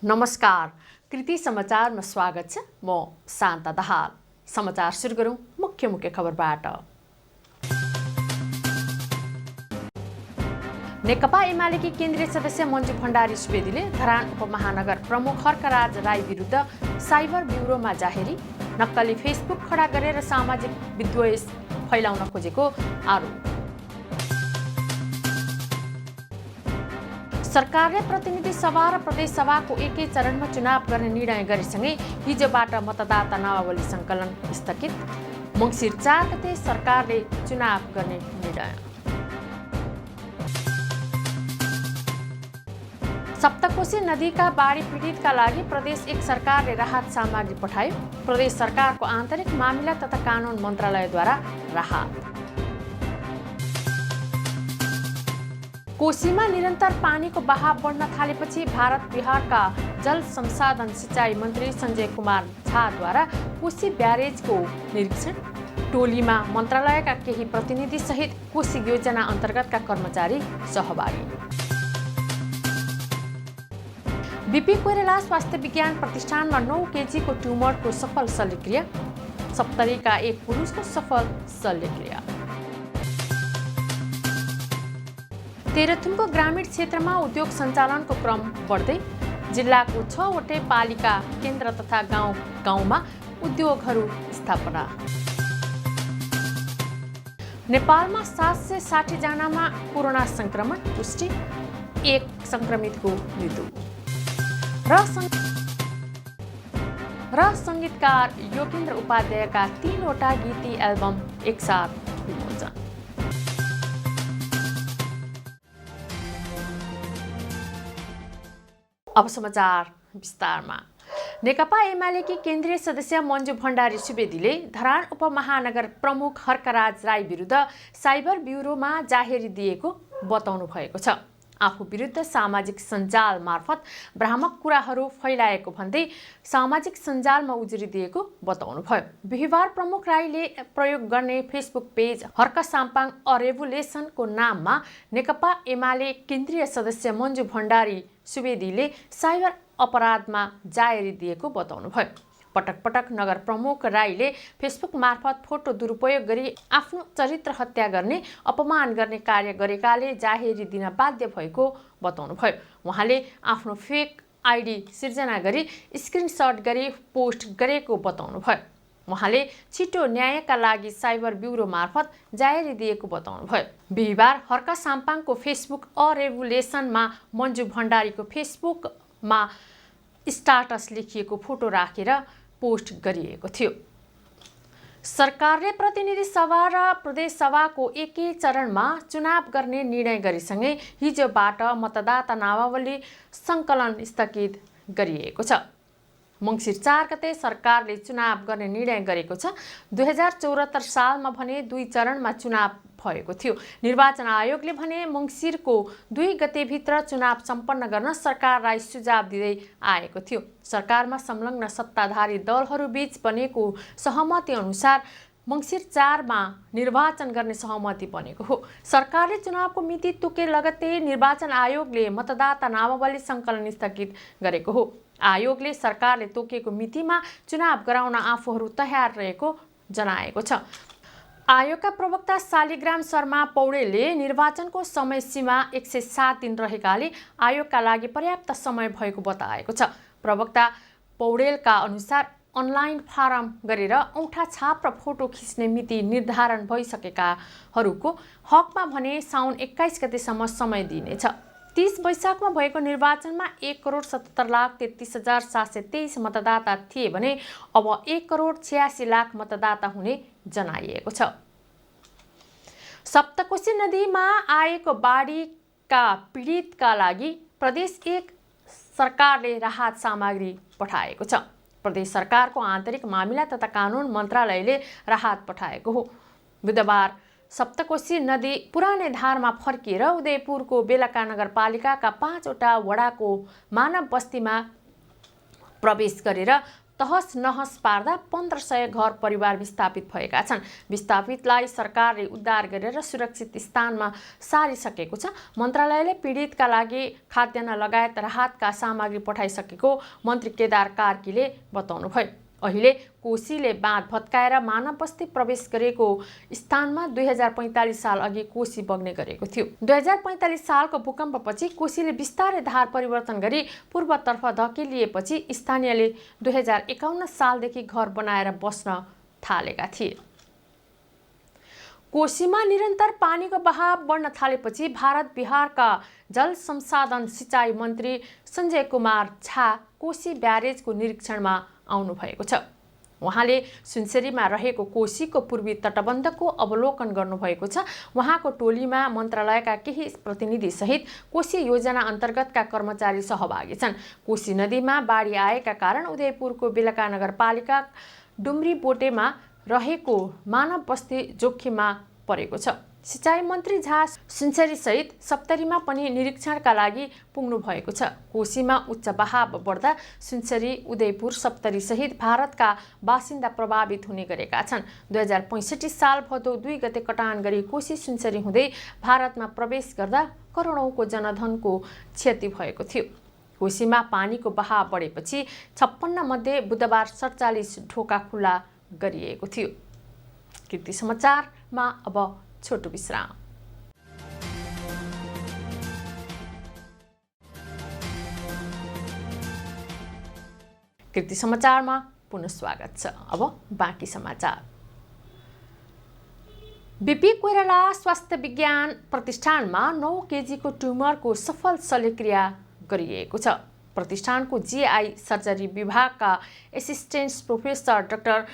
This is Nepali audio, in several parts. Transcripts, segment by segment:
नमस्कार, कृति समाचारमा स्वागत छ। म शान्ता दाहाल। समाचार सुरु गरौँ मुख्य खबरबाट। नेकपा एमालेकी केन्द्रीय सदस्य मञ्जु भण्डारी सुवेदीले धरान उपमहानगर प्रमुख हर्कराज राई विरुद्ध साइबर ब्युरोमा जाहेरी, नक्कली फेसबुक खडा गरेर सामाजिक विद्वेष फैलाउन खोजेको आरोप। सरकारले प्रतिनिधि सभा र प्रदेश सभाको एकै चरणमा चुनाव गर्ने निर्णय गरेसँगै हिजोबाट मतदाता नामावली सङ्कलन स्थगित। मङ्सिर 4 गते सरकारले चुनाव गर्ने निर्णय। सप्तकोशी नदीका बाढी पीडितका लागि प्रदेश 1 सरकारले राहत सामग्री पठायो। प्रदेश सरकारको आन्तरिक मामिला तथा कानुन मन्त्रालयद्वारा राहत। कोशीमा निरन्तर पानीको बहाव बढ्न थालेपछि भारत बिहारका जल संसाधन सिँचाइ मन्त्री सञ्जय कुमार झाद्वारा कोशी ब्यारेजको निरीक्षण। टोलीमा मन्त्रालयका केही प्रतिनिधि सहित कोशी योजना अन्तर्गतका कर्मचारी सहभागी। बीपी कोइराला स्वास्थ्य विज्ञान प्रतिष्ठानमा 9 केजीको ट्युमरको सफल शल्यक्रिया। सप्तरीका एक पुरुषको सफल शल्यक्रिया। तेह्रथुमको ग्रामीण क्षेत्रमा उद्योग सञ्चालनको क्रम बढ्दै। जिल्लाको 6वटै पालिका केन्द्र तथा गाउँमा उद्योगहरू स्थापना। नेपालमा 760 जनामा कोरोना संक्रमण पुष्टि, 1 संक्रमितको मृत्यु। र सङ्गीतकार योगेन्द्र उपाध्यायका 3वटा गीती एल्बम एकसाथ विमोचन। अब समाचार विस्तारमा। नेकपा एमालेकी केन्द्रीय सदस्य मञ्जु भण्डारी सुवेदीले धरान उपमहानगर प्रमुख हर्कराज राई विरुद्ध साइबर ब्युरोमा जाहेरी दिएको बताउनु भएको छ। आफू विरुद्ध सामाजिक सञ्जाल मार्फत भ्रामक कुराहरू फैलाएको भन्दै सामाजिक सञ्जालमा उजुरी दिएको बताउनु भयो। बिहिबार प्रमुख राईले प्रयोग गर्ने Facebook page Harka Sampang a रेभुलेसनको नाममा नेकपा एमाले केन्द्रीय सदस्य मञ्जु भण्डारी सुवेदीले साइबर अपराधमा जाहेरी दिएको बताउनु भयो। पटक पटक नगर प्रमुख राईले फेसबुक मार्फत फोटो दुरुपयोग गरी आफ्नो चरित्र हत्या गर्ने, अपमान गर्ने कार्य गरेकाले जाहेरी दिन बाध्य भएको बताउनु भयो। उहाँले आफ्नो फेक आइडी सिर्जना गरी स्क्रिनसट गरी पोस्ट गरेको बताउनु भयो। उहाँले छिटो न्यायका लागि साइबर ब्युरो मार्फत जाहेरी दिएको बताउनु भयो। बिहिबार हर्क साम्पाङको फेसबुक अ रेभुलेसनमा मञ्जु भण्डारीको फेसबुकमा स्टाटस लेखिएको फोटो राखेर पोस्ट गरिएको थियो। सरकारले प्रतिनिधि सभा र प्रदेश सभाको एकै चरणमा चुनाव गर्ने निर्णय गरेसँगै हिजोबाट मतदाता नामावली सङ्कलन स्थगित गरिएको छ। मङ्सिर 4 गते सरकारले चुनाव गर्ने निर्णय गरेको छ। 2074 सालमा भने 2 चरणमा चुनाव भएको थियो। निर्वाचन आयोगले भने मङ्सिरको 2 गतेभित्र चुनाव सम्पन्न गर्न सरकारलाई सुझाव दिँदै आएको थियो। सरकारमा संलग्न सत्ताधारी दलहरूबीच बनेको सहमति अनुसार मङ्सिर 4 मा निर्वाचन गर्ने सहमति बनेको हो। सरकारले चुनावको मिति तोके लगत्तै निर्वाचन आयोगले मतदाता नामावली सङ्कलन स्थगित गरेको हो। आयोगले सरकारले तोकेको मितिमा चुनाव गराउन आफूहरू तयार रहेको जनाएको छ। आयोगका प्रवक्ता शालिग्राम शर्मा पौडेलले निर्वाचनको समय सीमा 107 दिन रहेकाले आयोगका लागि पर्याप्त समय भएको बताएको छ। प्रवक्ता पौडेलका अनुसार अनलाइन फारम गरेर औँठा छाप र फोटो खिच्ने मिति निर्धारण भइसकेकाहरूको हकमा भने साउन 21 गतेसम्म समय दिइनेछ। 30 वैशाखमा भएको निर्वाचनमा 1,70,33,723 मतदाता थिए भने अब 1,86,00,000 मतदाता हुने जनाइएको छ। सप्तकोशी नदीमा आएको बाढीका पीडितका लागि प्रदेश 1 सरकारले राहत सामग्री पठाएको छ। प्रदेश सरकारको आन्तरिक मामिला तथा कानुन मन्त्रालयले राहत पठाएको हो। बुधबार सप्तकोशी नदी पुरानै धारमा फर्किएर उदयपुरको बेलका नगरपालिकाका 5 वटा वडाको मानव बस्तीमा प्रवेश गरेर तहस नहस पार्दा 1500 घर परिवार विस्थापित भएका छन्। विस्थापितलाई सरकारले उद्धार गरेर सुरक्षित स्थानमा सारिसकेको छ। मन्त्रालयले पीडितका लागि खाद्यान्न लगायत राहतका सामग्री पठाइसकेको मन्त्री केदार कार्कीले बताउनुभयो। अहिले कोसीले बाँध भत्काएर मानव बस्ती प्रवेश गरेको स्थानमा 2045 साल अघि कोसी बग्ने गरेको थियो। 2045 सालको भूकम्पपछि कोसीले बिस्तारै धार परिवर्तन गरी पूर्वतर्फ धकेलिएपछि स्थानीयले 2051 सालदेखि घर बनाएर बस्न थालेका थिए। कोसीमा निरन्तर पानीको बहाव बढ्न थालेपछि भारत बिहारका जल संसाधन सिँचाइ मन्त्री सञ्जय कुमार झा कोसी ब्यारेजको निरीक्षणमा आउनु भएको छ। उहाँले सुनसरीमा रहेको कोसीको पूर्वी तटबन्धको अवलोकन गर्नुभएको छ। उहाँको टोलीमा मन्त्रालयका केही प्रतिनिधि सहित कोसी योजना अन्तर्गतका कर्मचारी सहभागी छन्। कोसी नदीमा बाढी आएका कारण उदयपुरको बेलका नगरपालिका डुम्री बोटेमा रहेको मानव बस्ती जोखिममा परेको छ। सिँचाइ मन्त्री झा सुनसरी सहित सप्तरीमा पनि निरीक्षणका लागि पुग्नु भएको छ। कोसीमा उच्च बहाव बढ्दा सुनसरी, उदयपुर, सप्तरी सहित भारतका बासिन्दा प्रभावित हुने गरेका छन्। 2065 साल भदौ 2 गते कटान गरी कोसी सुनसरी हुँदै भारतमा प्रवेश गर्दा करोडौँको जनधनको क्षति भएको थियो। कोसीमा पानीको बहाव बढेपछि 56 मध्ये बुधबार 47 ढोका खुला गरिएको थियो। कृति समाचारमा अब छोटो विश्राम। कृति समाचारमा पुनः स्वागत छ। अब बाँकी समाचार। बीपी कोइराला स्वास्थ्य विज्ञान प्रतिष्ठानमा 9 केजीको ट्युमरको सफल शल्यक्रिया गरिएको छ। प्रतिष्ठानको जीआई सर्जरी विभागका assistant professor doctor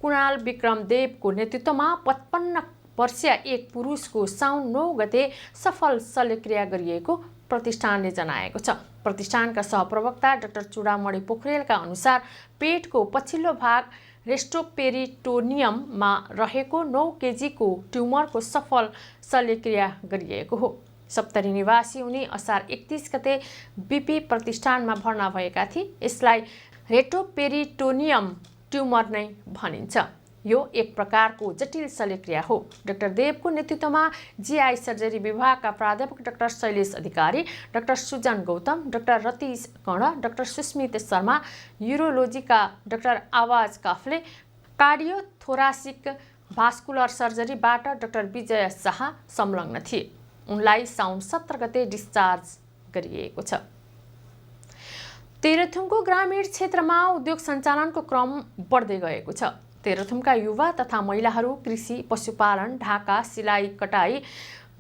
Kunal Bikram देवको नेतृत्वमा 55 वर्षीय एक पुरुषको साउन 9 गते सफल शल्यक्रिया गरिएको प्रतिष्ठानले जनाएको छ। प्रतिष्ठानका सहप्रवक्ता डाक्टर चुडामणि पोखरेलका अनुसार पेटको पछिल्लो भाग रेस्टोपेरिटोनियममा रहेको 9 केजीको ट्युमरको सफल शल्यक्रिया गरिएको हो। सप्तरी निवासी उनी असार 31 गते बीपी प्रतिष्ठानमा भर्ना भएका थिए। यसलाई रेटोपेरिटोनियम ट्युमर नै भनिन्छ। यो एक प्रकारको जटिल शल्यक्रिया हो। डाक्टर देवको नेतृत्वमा जीआई सर्जरी विभागका प्राध्यापक डाक्टर शैलेश अधिकारी, डाक्टर सुजन गौतम, डाक्टर रतीश कर्ण, डाक्टर सुस्मित शर्मा, यूरोलोजीका डाक्टर आवाज काफले, कार्डियोथोरासिक भास्कुलर सर्जरीबाट डाक्टर विजय शाह संलग्न थिए। उनलाई साउन 17 गते डिस्चार्ज गरिएको छ। तेह्रथुमको ग्रामीण क्षेत्रमा उद्योग सञ्चालनको क्रम बढ्दै गएको छ। तेह्रथुमका युवा तथा महिलाहरू कृषि, पशुपालन, ढाका, सिलाइ, कटाई,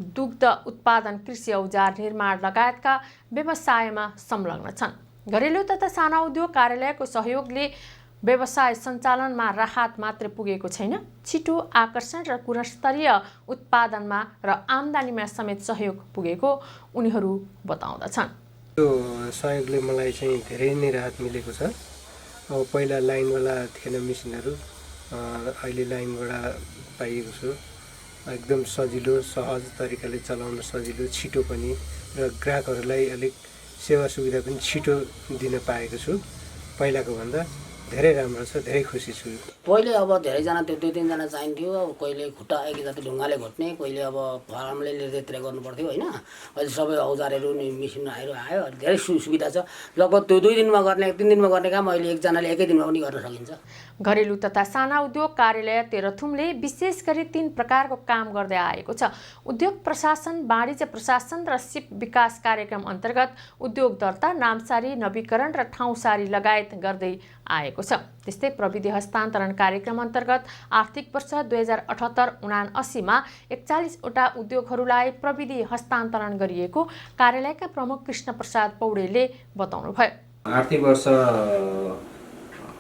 दुग्ध उत्पादन, कृषि औजार निर्माण लगायतका व्यवसायमा संलग्न छन्। घरेलु तथा साना उद्योग कार्यालयको सहयोगले व्यवसाय सञ्चालनमा राहत मात्र पुगेको छैन, छिटो आकर्षण र गुणस्तरीय उत्पादनमा र आम्दानीमा समेत सहयोग पुगेको उनीहरू बताउँदछन्। यो सहयोगले मलाई चाहिँ धेरै नै राहत मिलेको छ। अब पहिला लाइनवाला थिएन मेसिनहरू, अहिले लाइनबाट पाइएको छु। एकदम सजिलो, सहज तरिकाले चलाउन सजिलो, छिटो पनि, र ग्राहकहरूलाई अलिक सेवा सुविधा पनि छिटो दिन पाएको छु। पहिलाको भन्दा धेरै राम्रो छ, धेरै खुसी छु। पहिले अब धेरैजना त्यो 2-3 जना चाहिन्थ्यो। अब कहिले खुट्टा एक जाति ढुङ्गाले घोट्ने, कहिले अब फलामले लेतिर गर्नु पर्थ्यो होइन। अहिले सबै औजारहरू मेसिनहरू आयो, धेरै सुविधा छ। लगभग त्यो 2 दिनमा गर्ने 3 दिनमा गर्ने काम अहिले एकजनाले एकै दिनमा पनि गर्न सकिन्छ। घरेलु तथा साना उद्योग कार्यालय तेह्रथुमले विशेष गरी 3 प्रकारको काम गर्दै आएको छ। उद्योग प्रशासन, वाणिज्य प्रशासन र सिप विकास कार्यक्रम अन्तर्गत उद्योग दर्ता, नामसारी, नवीकरण र ठाउँसारी लगायत गर्दै आएको छ। त्यस्तै प्रविधि हस्तान्तरण कार्यक्रम अन्तर्गत आर्थिक वर्ष 2078-79 मा 41 वटा उद्योगहरूलाई प्रविधि हस्तान्तरण गरिएको कार्यालयका प्रमुख कृष्ण प्रसाद पौडेलले बताउनुभयो। आर्थिक वर्ष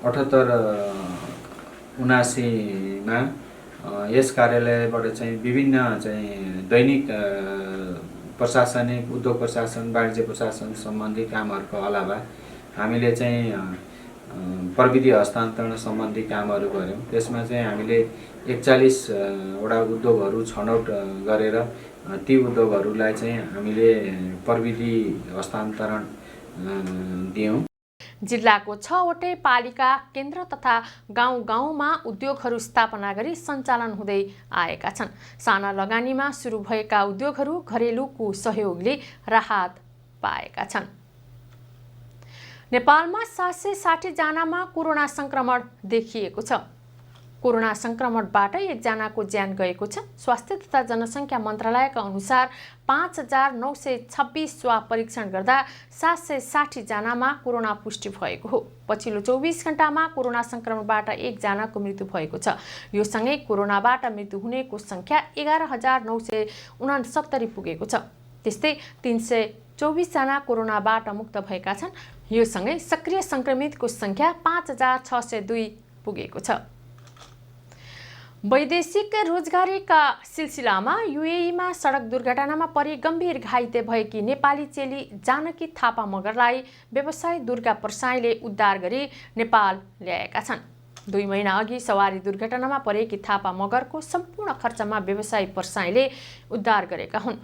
78-79 मा यस कार्यालयबाट चाहिँ विभिन्न चाहिँ दैनिक प्रशासनिक, उद्योग प्रशासन, वाणिज्य प्रशासन सम्बन्धी कामहरूको अलावा हामीले चाहिँ प्रविधि हस्तान्तरण सम्बन्धी कामहरू गऱ्यौँ। त्यसमा चाहिँ हामीले 41 वटा उद्योगहरू छनौट गरेर ती उद्योगहरूलाई चाहिँ हामीले प्रविधि हस्तान्तरण दियौँ। जिल्लाको 6वटै पालिका केन्द्र तथा गाउँ-गाउँमा उद्योगहरू स्थापना गरी सञ्चालन हुँदै आएका छन्। साना लगानीमा सुरु भएका उद्योगहरू घरेलुको सहयोगले राहत पाएका छन्। नेपालमा 760 जनामा कोरोना संक्रमण देखिएको छ। कोरोना संक्रमणबाट 1 जनाको ज्यान गएको छ। स्वास्थ्य तथा जनसङ्ख्या मन्त्रालयका अनुसार 5926 स्वाब परीक्षण गर्दा 760 जनामा कोरोना पुष्टि भएको हो। पछिल्लो 24 घण्टामा कोरोना संक्रमणबाट 1 जनाको मृत्यु भएको छ। यो सँगै कोरोनाबाट मृत्यु हुनेको सङ्ख्या 11969 पुगेको छ। त्यस्तै 324 जना कोरोनाबाट मुक्त भएका छन्। यो सँगै सक्रिय संक्रमितको सङ्ख्या 5602 पुगेको छ। वैदेशिक रोजगारीका सिलसिलामा युएईमा सडक दुर्घटनामा परि गम्भीर घाइते भएकी नेपाली चेली जानकी थापा मगरलाई व्यवसायी दुर्गा प्रसाईले उद्धार गरी नेपाल ल्याएका छन्। 2 महिना अघि सवारी दुर्घटनामा परेकी थापा मगरको सम्पूर्ण खर्चमा व्यवसायी प्रसाईले उद्धार गरेका हुन्।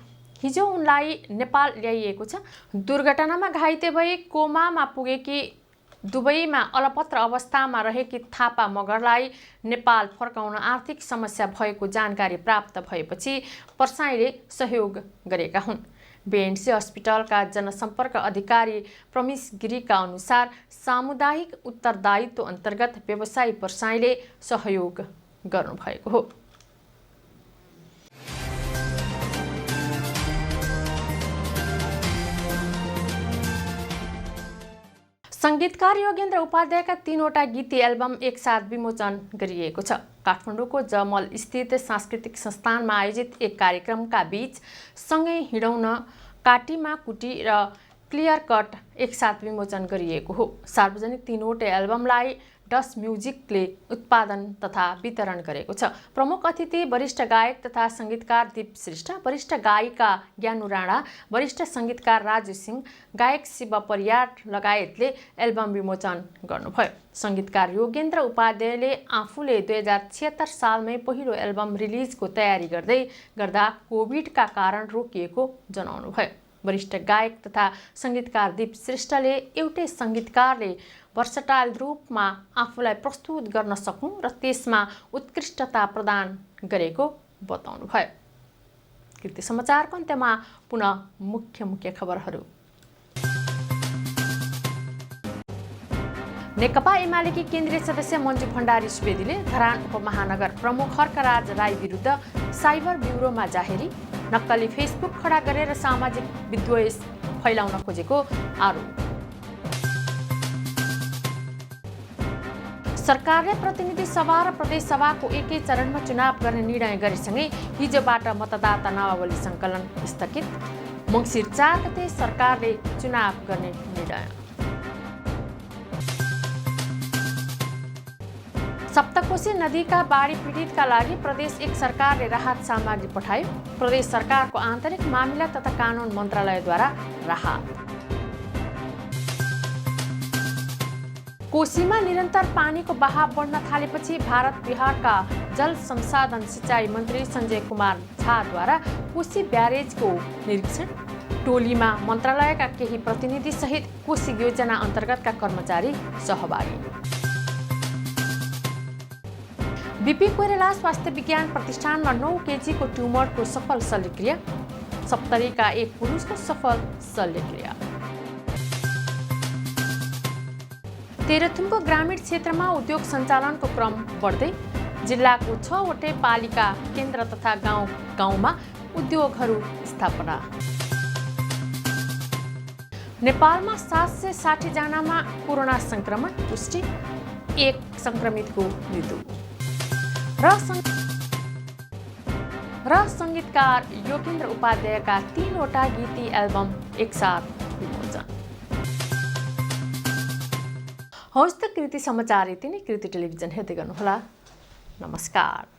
हिजो उनलाई नेपाल ल्याइएको छ। दुर्घटनामा घाइते भई कोमामा पुगेकी दुबईमा अलपत्र अवस्थामा रहेकी थापा मगरलाई नेपाल फर्काउन आर्थिक समस्या भएको जानकारी प्राप्त भएपछि प्रसाईले सहयोग गरेका हुन्। बीएनसी अस्पतालका जनसम्पर्क अधिकारी प्रमिश गिरीका अनुसार सामुदायिक उत्तरदायित्व अन्तर्गत व्यवसायी प्रसाईले सहयोग गर्नुभएको हो। संगीतकार योगेन्द्र उपाध्यायका 3वटा गीती एल्बम एकसाथ विमोचन गरिएको छ। काठमाडौँको जमल स्थित सांस्कृतिक संस्थानमा आयोजित एक कार्यक्रमका बीच सँगै हिँडौन, काटीमा कुटी र क्लियर कट एकसाथ विमोचन गरिएको हो। सार्वजनिक 3वटै एल्बमलाई डस म्युजिकले उत्पादन तथा वितरण गरेको छ। प्रमुख अतिथि वरिष्ठ गायक तथा संगीतकार दीप श्रेष्ठ, वरिष्ठ गायिका ज्ञानु राणा, वरिष्ठ संगीतकार राजु सिंह, गायक शिव परियार लगायतले एल्बम विमोचन गर्नुभयो। संगीतकार योगेन्द्र उपाध्यायले आफूले 2076 सालमै पहिलो एल्बम रिलिजको तयारी गर्दा कोभिडका कारण रोकिएको जनाउनुभयो। वरिष्ठ गायक तथा संगीतकार दीप श्रेष्ठले एउटै संगीतकारले वर्सटाइल रूपमा आफूलाई प्रस्तुत गर्न सक्नु र त्यसमा उत्कृष्टता प्रदान गरेको बताउनुभयो। कृति समाचारको अन्त्यमा पुनः मुख्य खबरहरू। नेकपा एमालेकी केन्द्रीय सदस्य मञ्जु भण्डारी सुवेदीले धरान उपमहानगर प्रमुख हर्कराज राई विरुद्ध साइबर ब्युरोमा जाहेरी, नक्कली फेसबुक खडा गरेर सामाजिक विद्वेष फैलाउन खोजेको आरोप। सरकारले प्रतिनिधि सभा र प्रदेश सभाको एकै चरणमा चुनाव गर्ने निर्णय गरेसँगै हिजोबाट मतदाता नामावली सङ्कलन स्थगित। मङ्सिर 4 गते सरकारले चुनाव गर्ने निर्णय। सप्तकोशी नदीका बाढी पीडितका लागि प्रदेश 1 सरकारले राहत सामग्री पठायो। प्रदेश सरकारको आन्तरिक मामिला तथा कानुन मन्त्रालयद्वारा राहत। कोशीमा निरन्तर पानीको बहाव बढ्न थालेपछि भारत बिहारका जल संसाधन सिँचाइ मन्त्री सञ्जय कुमार झाद्वारा कोशी ब्यारेजको निरीक्षण। टोलीमा मन्त्रालयका केही प्रतिनिधि सहित कोशी योजना अन्तर्गतका कर्मचारी सहभागी। बीपी कोइराला स्वास्थ्य विज्ञान प्रतिष्ठानमा 9 केजीको ट्युमरको सफल शल्यक्रिया। सप्तरीका एक पुरुषको सफल शल्यक्रिया। तेह्रथुमको ग्रामीण क्षेत्रमा उद्योग सञ्चालनको क्रम बढ्दै। जिल्लाको 6वटै पालिका केन्द्र तथा गाउँ-गाउँमा उद्योगहरू स्थापना। नेपालमा 760 जनामा कोरोना संक्रमण पुष्टि, 1 संक्रमितको मृत्यु। र संगीतकार योगेन्द्र उपाध्यायका 3वटा गीती एल्बम एकसाथ विमोचन। हवस् त कृति समाचार यति नै। कृति टेलिभिजन हेर्दै गर्नुहोला। नमस्कार।